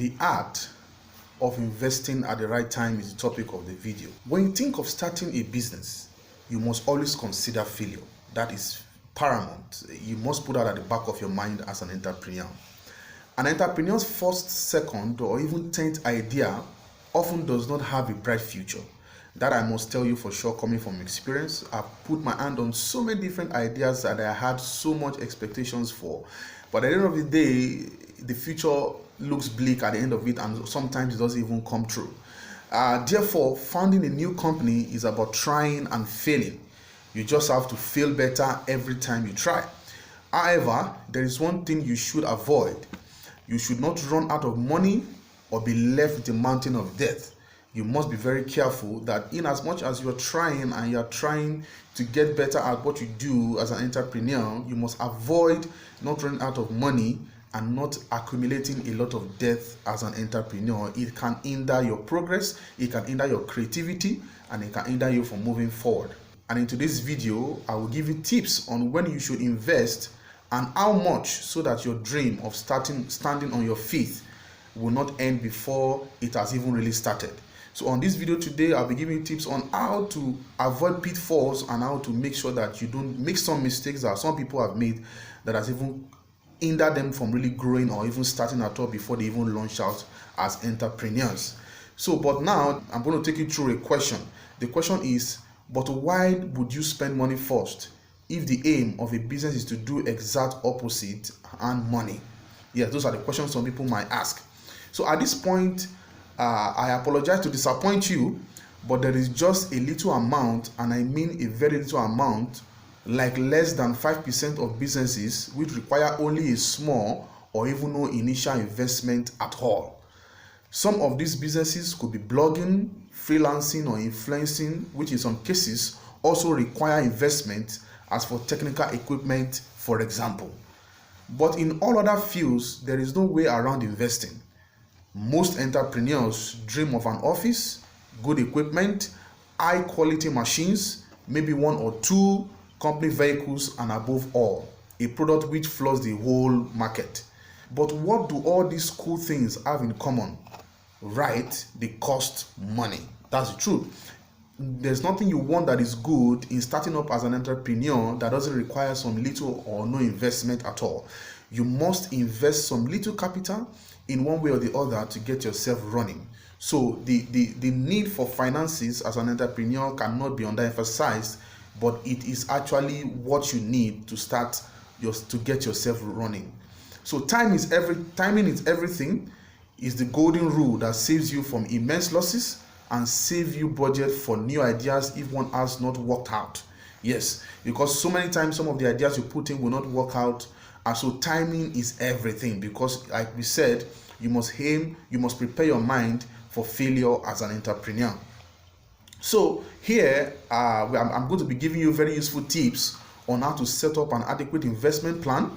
The art of investing at the right time is the topic of the video. When you think of starting a business, you must always consider failure. That is paramount. You must put that at the back of your mind as an entrepreneur. An entrepreneur's first, second, or even 10th idea often does not have a bright future. That I must tell you for sure, coming from experience. I've put my hand on so many different ideas that I had so much expectations for. But at the end of the day, the future looks bleak at the end of it, and sometimes it doesn't even come true. Therefore, founding a new company is about trying and failing. You just have to fail better every time you try. However, there is one thing you should avoid. You should not run out of money or be left with a mountain of debt. You must be very careful that in as much as you're trying and you're trying to get better at what you do as an entrepreneur, you must avoid not running out of money and not accumulating a lot of debt as an entrepreneur. It can hinder your progress, it can hinder your creativity, and it can hinder you from moving forward. And in today's video, I will give you tips on when you should invest and how much, so that your dream of standing on your feet will not end before it has even really started. So on this video today, I'll be giving you tips on how to avoid pitfalls and how to make sure that you don't make some mistakes that some people have made that has even hindered them from really growing or even starting at all before they even launch out as entrepreneurs. So, but now I'm going to take you through a question. The question is, but why would you spend money first if the aim of a business is to do exact opposite and money? Yes, those are the questions some people might ask. So at this point, I apologize to disappoint you, but there is just a little amount, and I mean a very little amount, like less than 5% of businesses which require only a small or even no initial investment at all. Some of these businesses could be blogging, freelancing, or influencing, which in some cases also require investment, as for technical equipment, for example. But in all other fields, there is no way around investing. Most entrepreneurs dream of an office, good equipment, high quality machines, maybe one or two company vehicles, and above all, a product which floods the whole market. But what do all these cool things have in common? Right, they cost money. That's the truth. There's nothing you want that is good in starting up as an entrepreneur that doesn't require some little or no investment at all. You must invest some little capital in one way or the other to get yourself running. So the need for finances as an entrepreneur cannot be underemphasized, but it is actually what you need to start to get yourself running. So timing is everything is the golden rule that saves you from immense losses and save you budget for new ideas if one has not worked out. Yes, because so many times some of the ideas you put in will not work out. And so timing is everything, because like we said, you must prepare your mind for failure as an entrepreneur. So here, I'm going to be giving you very useful tips on how to set up an adequate investment plan.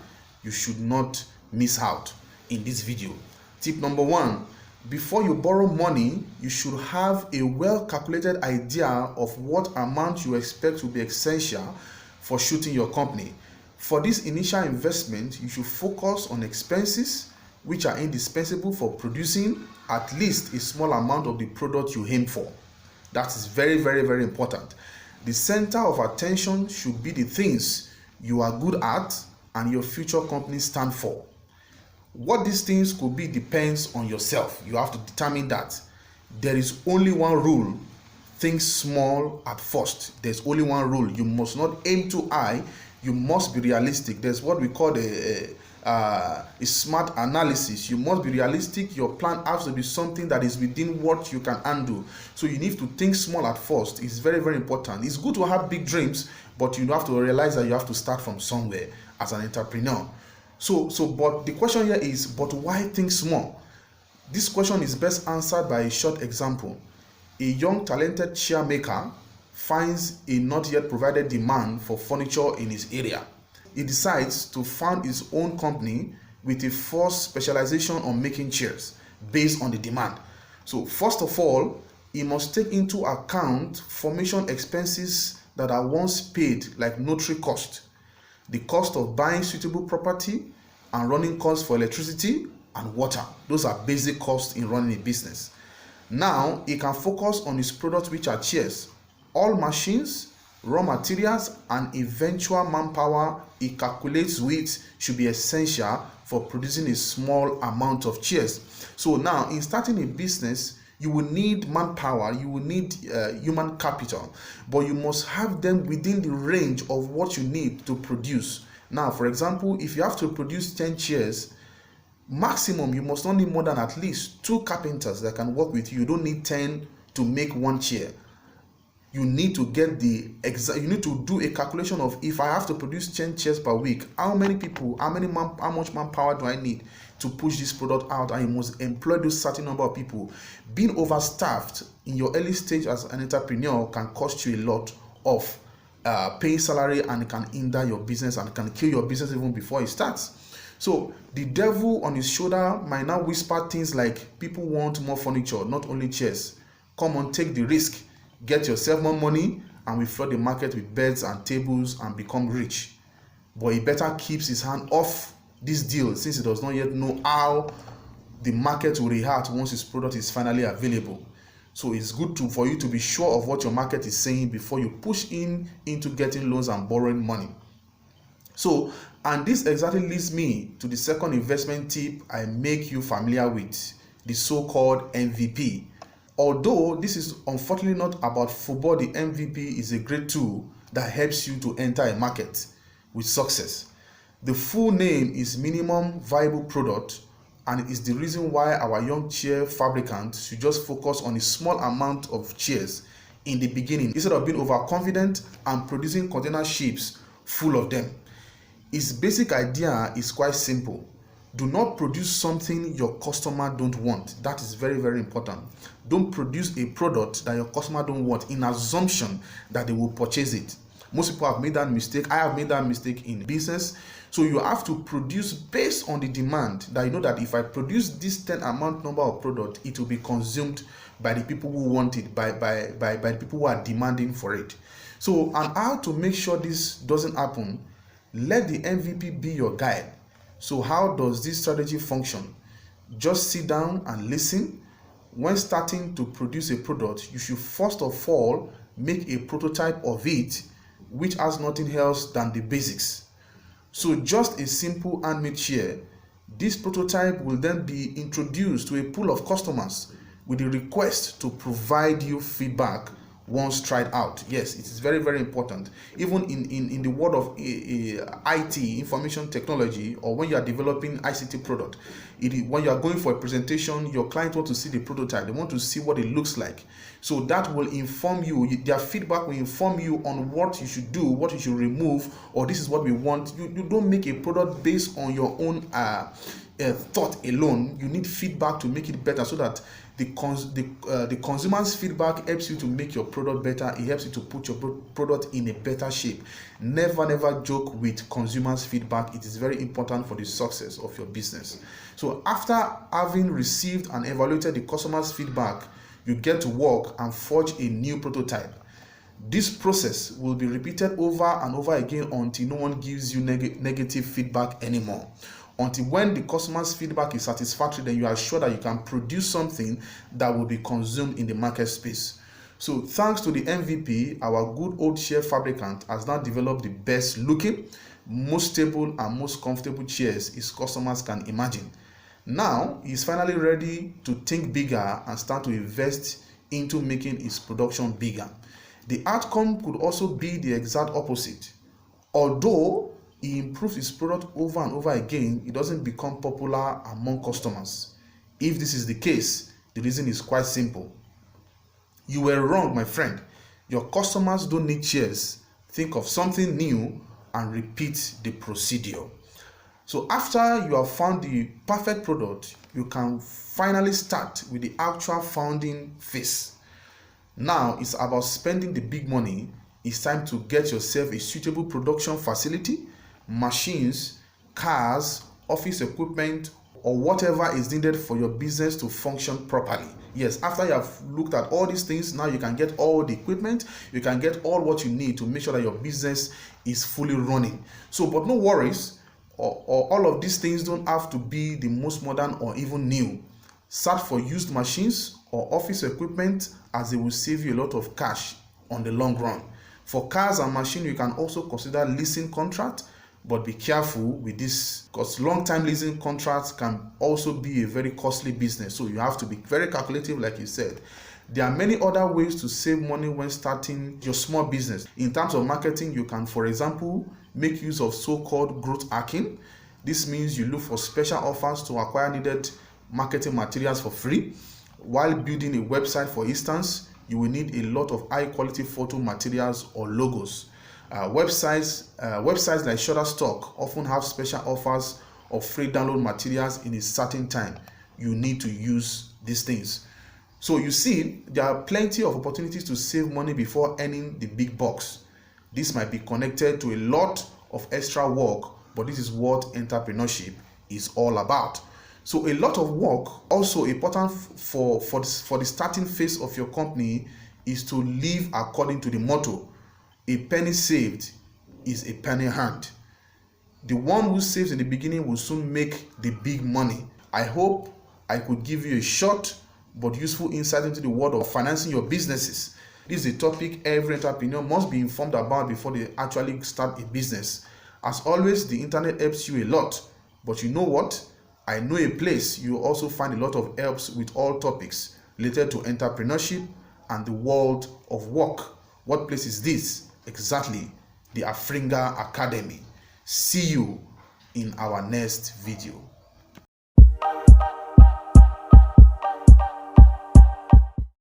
You should not miss out in this video. Tip number 1, before you borrow money, you should have a well-calculated idea of what amount you expect will be essential for shooting your company. For this initial investment, you should focus on expenses which are indispensable for producing at least a small amount of the product you aim for. That is very, very, very important. The center of attention should be the things you are good at and your future company stand for. What these things could be depends on yourself. You have to determine that. There is only one rule: think small at first. There's only one rule: you must not aim too high. You must be realistic. There's what we call a smart analysis. You must be realistic. Your plan has to be something that is within what you can handle. So you need to think small at first. It's very, very important. It's good to have big dreams, but you have to realize that you have to start from somewhere as an entrepreneur. But the question here is, but why think small? This question is best answered by a short example. A young talented chair maker finds a not yet provided demand for furniture in his area. He decides to found his own company with a forced specialization on making chairs based on the demand. So first of all, he must take into account formation expenses that are once paid, like notary cost, the cost of buying suitable property and running costs for electricity, and water. Those are basic costs in running a business. Now he can focus on his products, which are chairs. All machines, raw materials, and eventual manpower he calculates with should be essential for producing a small amount of chairs. So now in starting a business, you will need manpower, you will need human capital, but you must have them within the range of what you need to produce. Now, for example, if you have to produce 10 chairs, maximum you must not need more than at least 2 carpenters that can work with you. You don't need 10 to make one chair. You need to get the exact, you need to do a calculation of, if I have to produce 10 chairs per week, how many people, how much manpower do I need to push this product out? And you must employ those certain number of people. Being overstaffed in your early stage as an entrepreneur can cost you a lot of paying salary, and it can hinder your business and can kill your business even before it starts. So the devil on his shoulder might now whisper things like, people want more furniture, not only chairs. Come on, take the risk. Get yourself more money, and we flood the market with beds and tables and become rich. But he better keeps his hand off this deal, since he does not yet know how the market will react once his product is finally available. So it's good for you to be sure of what your market is saying before you push into getting loans and borrowing money. So, and this exactly leads me to the second investment tip I make you familiar with, the so-called MVP. Although this is unfortunately not about football, the MVP is a great tool that helps you to enter a market with success. The full name is minimum viable product, and it is the reason why our young chair fabricants should just focus on a small amount of chairs in the beginning instead of being overconfident and producing container ships full of them. Its basic idea is quite simple. Do not produce something your customer don't want. That is very, very important. Don't produce a product that your customer don't want in assumption that they will purchase it. Most people have made that mistake. I have made that mistake in business. So you have to produce based on the demand, that you know that if I produce this 10 amount number of product, it will be consumed by the people who want it, by the people who are demanding for it. So, and how to make sure this doesn't happen, let the MVP be your guide. So how does this strategy function? Just sit down and listen. When starting to produce a product, you should first of all make a prototype of it, which has nothing else than the basics. So just a simple handmade chair. This prototype will then be introduced to a pool of customers with a request to provide you feedback once tried out. Yes, it is very, very important. Even in the world of IT, information technology, or when you are developing ICT product, when you are going for a presentation, your client wants to see the prototype. They want to see what it looks like. So that will inform you. Their feedback will inform you on what you should do, what you should remove, or this is what we want. You don't make a product based on your own thought alone. You need feedback to make it better, so that the consumer's feedback helps you to make your product better. It helps you to put your product in a better shape. Never joke with consumers' feedback. It is very important for the success of your business. So after having received and evaluated the customer's feedback, you get to work and forge a new prototype. This process will be repeated over and over again until no one gives you negative feedback anymore. Until when the customer's feedback is satisfactory, then you are sure that you can produce something that will be consumed in the market space. So thanks to the MVP, our good old chair fabricant has now developed the best looking, most stable and most comfortable chairs his customers can imagine. Now he's finally ready to think bigger and start to invest into making his production bigger. The outcome could also be the exact opposite. Although he improves his product over and over again, it doesn't become popular among customers. If this is the case, the reason is quite simple. You were wrong, my friend. Your customers don't need chairs. Think of something new and repeat the procedure. So after you have found the perfect product, you can finally start with the actual founding phase. Now it's about spending the big money. It's time to get yourself a suitable production facility, machines, cars, office equipment, or whatever is needed for your business to function properly. Yes, after you have looked at all these things, now you can get all the equipment, you can get all what you need to make sure that your business is fully running. So, but no worries, or all of these things don't have to be the most modern or even new. Search for used machines or office equipment, as they will save you a lot of cash on the long run. For cars and machines, you can also consider leasing contract, but be careful with this, because long-time leasing contracts can also be a very costly business. So you have to be very calculative, like you said. There are many other ways to save money when starting your small business. In terms of marketing, you can, for example, make use of so-called growth hacking. This means you look for special offers to acquire needed marketing materials for free. While building a website, for instance, you will need a lot of high-quality photo materials or logos. Websites like Shutterstock often have special offers of free download materials in a certain time. You need to use these things. So you see, there are plenty of opportunities to save money before earning the big bucks. This might be connected to a lot of extra work, but this is what entrepreneurship is all about. So a lot of work, also important for the starting phase of your company, is to live according to the motto, a penny saved is a penny earned. The one who saves in the beginning will soon make the big money. I hope I could give you a short but useful insight into the world of financing your businesses. This is a topic every entrepreneur must be informed about before they actually start a business. As always, the internet helps you a lot, but you know what? I know a place you will also find a lot of helps with all topics related to entrepreneurship and the world of work. What place is this? Exactly, the Afringa Academy. See you in our next video.